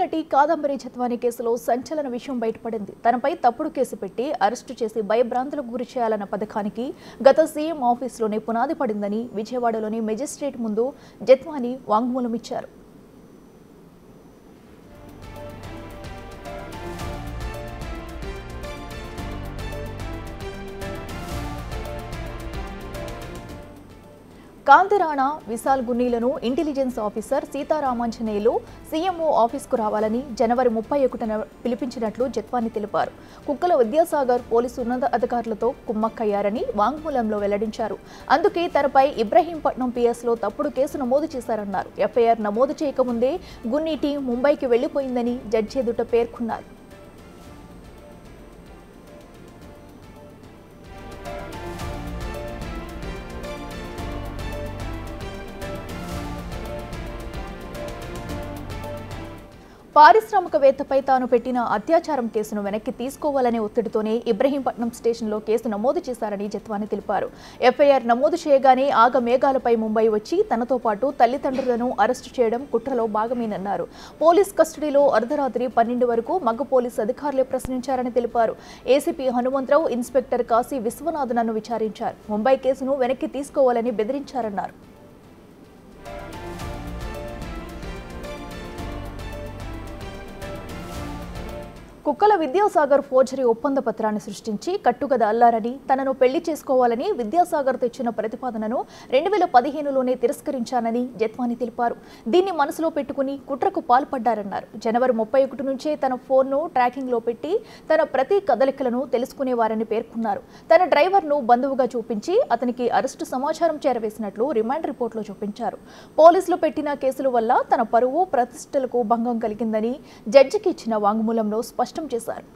నటి కాదంబరి జత్వాని కేసులో సంచలన విషయం బయటపడింది. తనపై తప్పుడు కేసు పెట్టి అరెస్టు చేసి భయభ్రాంతులకు గురి చేయాలన్న పథకానికి గత సీఎం ఆఫీసులోనే పునాది పడిందని విజయవాడలోని మెజిస్ట్రేట్ ముందు జత్వాని వాంగ్మూలం ఇచ్చారు. కాంతిరాణా విశాల్ గున్నీలను ఇంటెలిజెన్స్ ఆఫీసర్ సీతారామాంజనేయులు సీఎంఓ ఆఫీస్కు రావాలని జనవరి 31న పిలిపించినట్లు జత్వాని తెలిపారు. కుక్కల విద్యాసాగర్ పోలీసు ఉన్నత అధికారులతో కుమ్మక్కయ్యారని వాంగ్మూలంలో వెల్లడించారు. అందుకే తనపై ఇబ్రహీంపట్నం పిఎస్లో తప్పుడు కేసు నమోదు చేశారన్నారు. ఎఫ్ఐఆర్ నమోదు చేయకముందే గున్నీ టీం ముంబైకి వెళ్లిపోయిందని జడ్జి ఎదుట పేర్కొన్నారు. పారిశ్రామికవేత్తపై తాను పెట్టిన అత్యాచారం కేసును వెనక్కి తీసుకోవాలనే ఒత్తిడితోనే ఇబ్రహీంపట్నం స్టేషన్లో కేసు నమోదు చేశారని జత్వాని తెలిపారు. ఎఫ్ఐఆర్ నమోదు చేయగానే ఆగమేఘాలపై ముంబై వచ్చి తనతో పాటు తల్లిదండ్రులను అరెస్టు చేయడం కుట్రలో భాగమేనన్నారు. పోలీస్ కస్టడీలో అర్ధరాత్రి 12 వరకు మగ పోలీసు అధికారులే ప్రశ్నించారని తెలిపారు. ఏసీపీ హనుమంతరావు, ఇన్స్పెక్టర్ కాశీ విశ్వనాథన్ను విచారించారు. ముంబై కేసును వెనక్కి తీసుకోవాలని బెదిరించారన్నారు. కుక్కల విద్యాసాగర్ ఫోర్జరీ ఒప్పంద పత్రాన్ని సృష్టించి కట్టుకథ అల్లారని, తనను పెళ్లి చేసుకోవాలని విద్యాసాగర్ తెచ్చిన ప్రతిపాదనను 2015లోనే తిరస్కరించానని జత్వాని తెలిపారు. దీన్ని మనసులో పెట్టుకుని కుట్రకు పాల్పడ్డారన్నారు. జనవరి 31 నుంచే తన ఫోన్ను ట్రాకింగ్లో పెట్టి తన ప్రతి కదలికలను తెలుసుకునేవారని పేర్కొన్నారు. తన డ్రైవర్ను బంధువుగా చూపించి అతనికి అరెస్టు సమాచారం చేరవేసినట్లు రిమాండ్ రిపోర్టులో చూపించారు. పోలీసులు పెట్టిన కేసుల వల్ల తన పరువు ప్రతిష్టలకు భంగం కలిగిందని జడ్జికి ఇచ్చిన వాంగ్మూలంలో స్పష్టం చేశారు.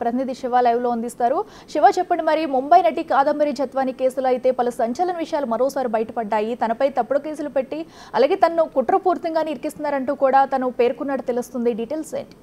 ప్రతినిధి శివ లైవ్ లో అందిస్తారు. శివ, చెప్పండి, మరి ముంబై నటి కాదంబరి జత్వాని కేసులో అయితే పలు సంచలన విషయాలు మరోసారి బయటపడ్డాయి. తనపై తప్పుడు కేసులు పెట్టి అలాగే తనను కుట్రపూర్తిగా ఇరికిస్తున్నారంటూ కూడా తను పేర్కొన్నట్టు తెలుస్తుంది. డీటెయిల్స్ ఏంటి?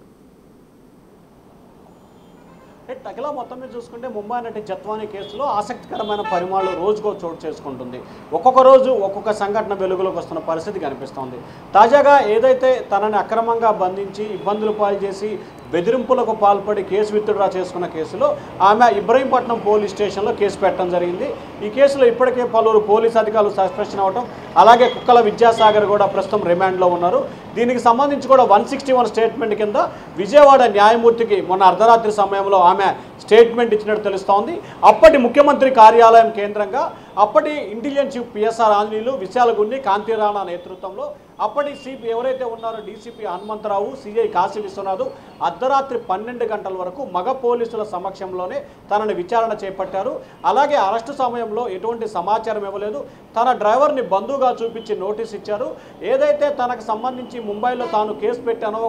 తగిలా మొత్తం మీద చూసుకుంటే ముంబై నటి జత్వాని కేసులో ఆసక్తికరమైన పరిమాణాలు రోజుకో చోటు చేసుకుంటుంది. ఒక్కొక్క రోజు ఒక్కొక్క సంఘటన వెలుగులోకి వస్తున్న పరిస్థితి కనిపిస్తోంది. తాజాగా ఏదైతే తనని అక్రమంగా బంధించి ఇబ్బందులు పాలు చేసి బెదిరింపులకు పాల్పడి కేసు విత్డ్రా చేసుకున్న కేసులో ఆమె ఇబ్రహీంపట్నం పోలీస్ స్టేషన్లో కేసు పెట్టడం జరిగింది. ఈ కేసులో ఇప్పటికే పలువురు పోలీసు అధికారులు సస్పెన్షన్ అవ్వడం, అలాగే కుక్కల విద్యాసాగర్ కూడా ప్రస్తుతం రిమాండ్లో ఉన్నారు. దీనికి సంబంధించి కూడా 161 స్టేట్మెంట్ కింద విజయవాడ న్యాయమూర్తికి మొన్న అర్ధరాత్రి సమయంలో ఆమె స్టేట్మెంట్ ఇచ్చినట్టు తెలుస్తోంది. అప్పటి ముఖ్యమంత్రి కార్యాలయం కేంద్రంగా అప్పటి intelligence chief PSR Anjaneyulu, Vishal Gunni, Kanthi Rana నేతృత్వంలో అప్పటి సిపి ఎవరైతే ఉన్నారో డీసీపీ హనుమంతరావు, సిఐ కాశీ విశ్వనాథ్ అర్ధరాత్రి 12 గంటల వరకు మగ పోలీసుల సమక్షంలోనే తనని విచారణ చేపట్టారు. అలాగే అరెస్టు సమయంలో ఎటువంటి సమాచారం ఇవ్వలేదు. తన డ్రైవర్ని బంధువుగా చూపించి నోటీస్ ఇచ్చారు. ఏదైతే తనకు సంబంధించి ముంబైలో తాను కేసు పెట్టానో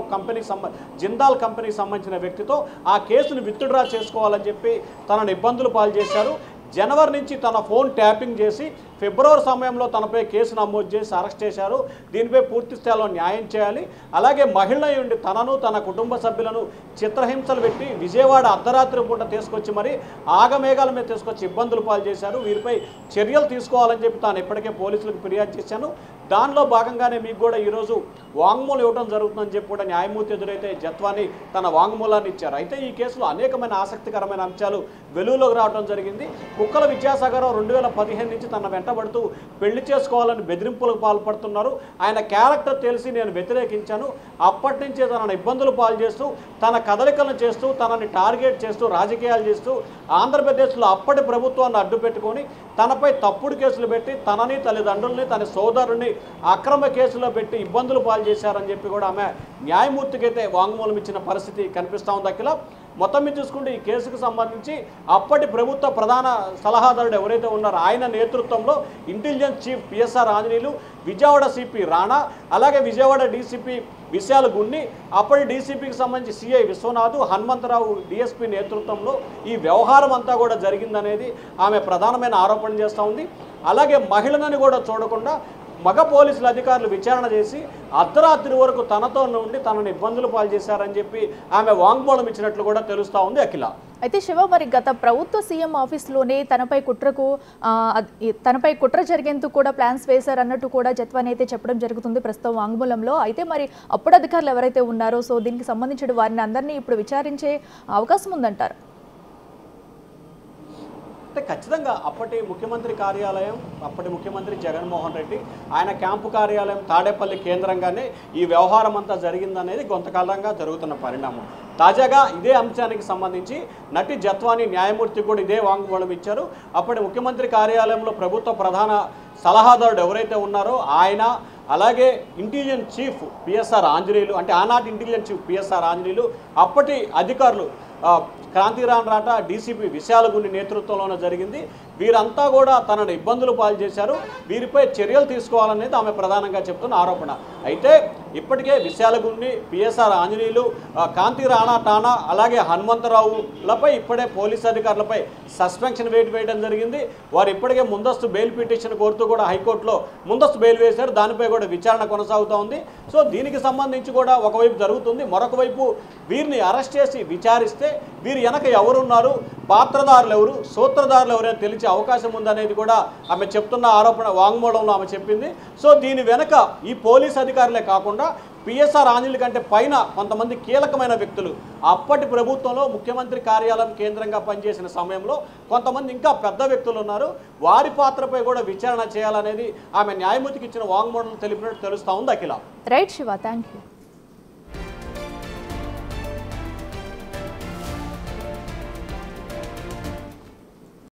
జిందాల్ కంపెనీకి సంబంధించిన వ్యక్తితో ఆ కేసును విత్డ్రా చేసుకోవాలని చెప్పి తనను ఇబ్బందులు పాలు చేశారు. జనవరి నుంచి తన ఫోన్ ట్యాపింగ్ చేసి ఫిబ్రవరి సమయంలో తనపై కేసు నమోదు చేసి అరెస్ట్ చేశారు. దీనిపై పూర్తి స్థాయిలో న్యాయం చేయాలి. అలాగే మహిళ ఉండి తనను తన కుటుంబ సభ్యులను చిత్రహింసలు పెట్టి విజయవాడ అర్ధరాత్రి పూట తీసుకొచ్చి మరి ఆగమేఘాల మీద తీసుకొచ్చి ఇబ్బందులు పాలు చేశారు. వీరిపై చర్యలు తీసుకోవాలని చెప్పి తాను ఇప్పటికే పోలీసులకు ఫిర్యాదు చేశాను. దానిలో భాగంగానే మీకు కూడా ఈరోజు వాంగ్మూలం ఇవ్వడం జరుగుతుందని చెప్పి కూడా న్యాయమూర్తి ఎదురైతే జత్వాని తన వాంగ్మూలాన్ని ఇచ్చారు. అయితే ఈ కేసులో అనేకమైన ఆసక్తికరమైన అంశాలు వెలుగులోకి రావడం జరిగింది. కుక్కల విద్యాసాగర్ 2015 నుంచి తన వెంటబడుతూ పెళ్లి చేసుకోవాలని బెదిరింపులకు పాల్పడుతున్నారు. ఆయన క్యారెక్టర్ తెలిసి నేను వ్యతిరేకించాను. అప్పటి నుంచే తనను ఇబ్బందులు పాలు చేస్తూ తన కదలికలను చేస్తూ తనని టార్గెట్ చేస్తూ రాజకీయాలు చేస్తూ ఆంధ్రప్రదేశ్లో అప్పటి ప్రభుత్వాన్ని అడ్డు పెట్టుకొని తనపై తప్పుడు కేసులు పెట్టి తనని తల్లిదండ్రుల్ని తన సోదరుని అక్రమ కేసులో పెట్టి ఇబ్బందులు పాలు చేశారని చెప్పి కూడా ఆమె న్యాయమూర్తికి అయితే వాంగ్మూలం ఇచ్చిన పరిస్థితి కనిపిస్తూ ఉంది. అఖిల మొత్తం మీద చూసుకుంటే ఈ కేసుకు సంబంధించి అప్పటి ప్రభుత్వ ప్రధాన సలహాదారుడు ఎవరైతే ఉన్నారో ఆయన నేతృత్వంలో intelligence chief PSR Anjaneyulu, Vijayawada CP Rana, అలాగే విజయవాడ డీసీపీ విశాల్ గున్ని, అప్పటి డీసీపీకి సంబంధించి సిఐ విశ్వనాథ్, హనుమంతరావు డిఎస్పీ నేతృత్వంలో ఈ వ్యవహారం అంతా కూడా జరిగిందనేది ఆమె ప్రధానమైన ఆరోపణ చేస్తూ ఉంది. అలాగే మహిళనని కూడా చూడకుండా మగ పోలీసుల అధికారులు విచారణ చేసి అర్ధరాత్రి వరకు తనతో నుండి తనను ఇబ్బందులు పాలు చేశారని చెప్పి ఆమె వాంగ్మూలం ఇచ్చినట్లు కూడా తెలుస్తూ ఉంది. అఖిల అయితే శివ, మరి గత ప్రభుత్వ సీఎం ఆఫీస్లోనే తనపై కుట్ర జరిగేందుకు కూడా ప్లాన్స్ వేశారన్నట్టు కూడా జత్వాని అయితే చెప్పడం జరుగుతుంది ప్రస్తుతం వాంగ్మూలంలో. అయితే మరి అప్పుడు అధికారులు ఎవరైతే ఉన్నారో సో దీనికి సంబంధించిన వారిని అందరినీ ఇప్పుడు విచారించే అవకాశం ఉందంటారు? అంటే ఖచ్చితంగా అప్పటి ముఖ్యమంత్రి కార్యాలయం, అప్పటి ముఖ్యమంత్రి జగన్మోహన్ రెడ్డి ఆయన క్యాంపు కార్యాలయం తాడేపల్లి కేంద్రంగానే ఈ వ్యవహారం అంతా జరిగిందనేది కొంతకాలంగా జరుగుతున్న పరిణామం. తాజాగా ఇదే అంశానికి సంబంధించి నటి జత్వాని న్యాయమూర్తి కూడా ఇదే వాంగ్మూలం ఇచ్చారు. అప్పటి ముఖ్యమంత్రి కార్యాలయంలో ప్రభుత్వ ప్రధాన సలహాదారుడు ఎవరైతే ఉన్నారో ఆయన, అలాగే ఇంటెలిజెన్స్ చీఫ్ పిఎస్ఆర్ ఆంజనేయులు, అంటే ఆనాటి ఇంటెలిజెన్స్ చీఫ్ పిఎస్ఆర్ ఆంజనేయులు, అప్పటి అధికారులు క్రాంతిరాన్ రాటా, డీసీపీ విశాల్ గున్ని నేతృత్వంలోనే జరిగింది. వీరంతా కూడా తనను ఇబ్బందులు పాలు చేశారు, వీరిపై చర్యలు తీసుకోవాలనేది ఆమె ప్రధానంగా చెప్తున్న ఆరోపణ. అయితే ఇప్పటికే విశాల్ గున్ని, పిఎస్ఆర్ ఆంజనేయులు, కాంతి రాణా టానా, అలాగే హనుమంతరావులపై ఇప్పుడే పోలీసు అధికారులపై సస్పెన్షన్ వేయడం జరిగింది. వారు ఇప్పటికే ముందస్తు బెయిల్ పిటిషన్ కోరుతూ కూడా హైకోర్టులో ముందస్తు బెయిల్ వేశారు. దానిపై కూడా విచారణ కొనసాగుతూ ఉంది. సో దీనికి సంబంధించి కూడా ఒకవైపు జరుగుతుంది, మరొక వైపు వీరిని అరెస్ట్ చేసి విచారిస్తే వీరు వెనక ఎవరున్నారు, పాత్రదారులు ఎవరు, సూత్రధారులు ఎవరైనా తెలిసే అవకాశం ఉందనేది కూడా ఆమె చెప్తున్న ఆరోపణ వాంగ్మూలంలో ఆమె చెప్పింది. సో దీని వెనక ఈ పోలీస్ అధికారులే కాకుండా పిఎస్ఆర్ ఆంజనేయుల కంటే పైన కొంతమంది కీలకమైన వ్యక్తులు అప్పటి ప్రభుత్వంలో ముఖ్యమంత్రి కార్యాలయం కేంద్రంగా పనిచేసిన సమయంలో కొంతమంది ఇంకా పెద్ద వ్యక్తులు ఉన్నారు. వారి పాత్రపై కూడా విచారణ చేయాలనేది ఆమె న్యాయమూర్తికి ఇచ్చిన వాంగ్మూలం తెలిపినట్టు తెలుస్తూ ఉంది. Akhila. Right Shiva, thank you.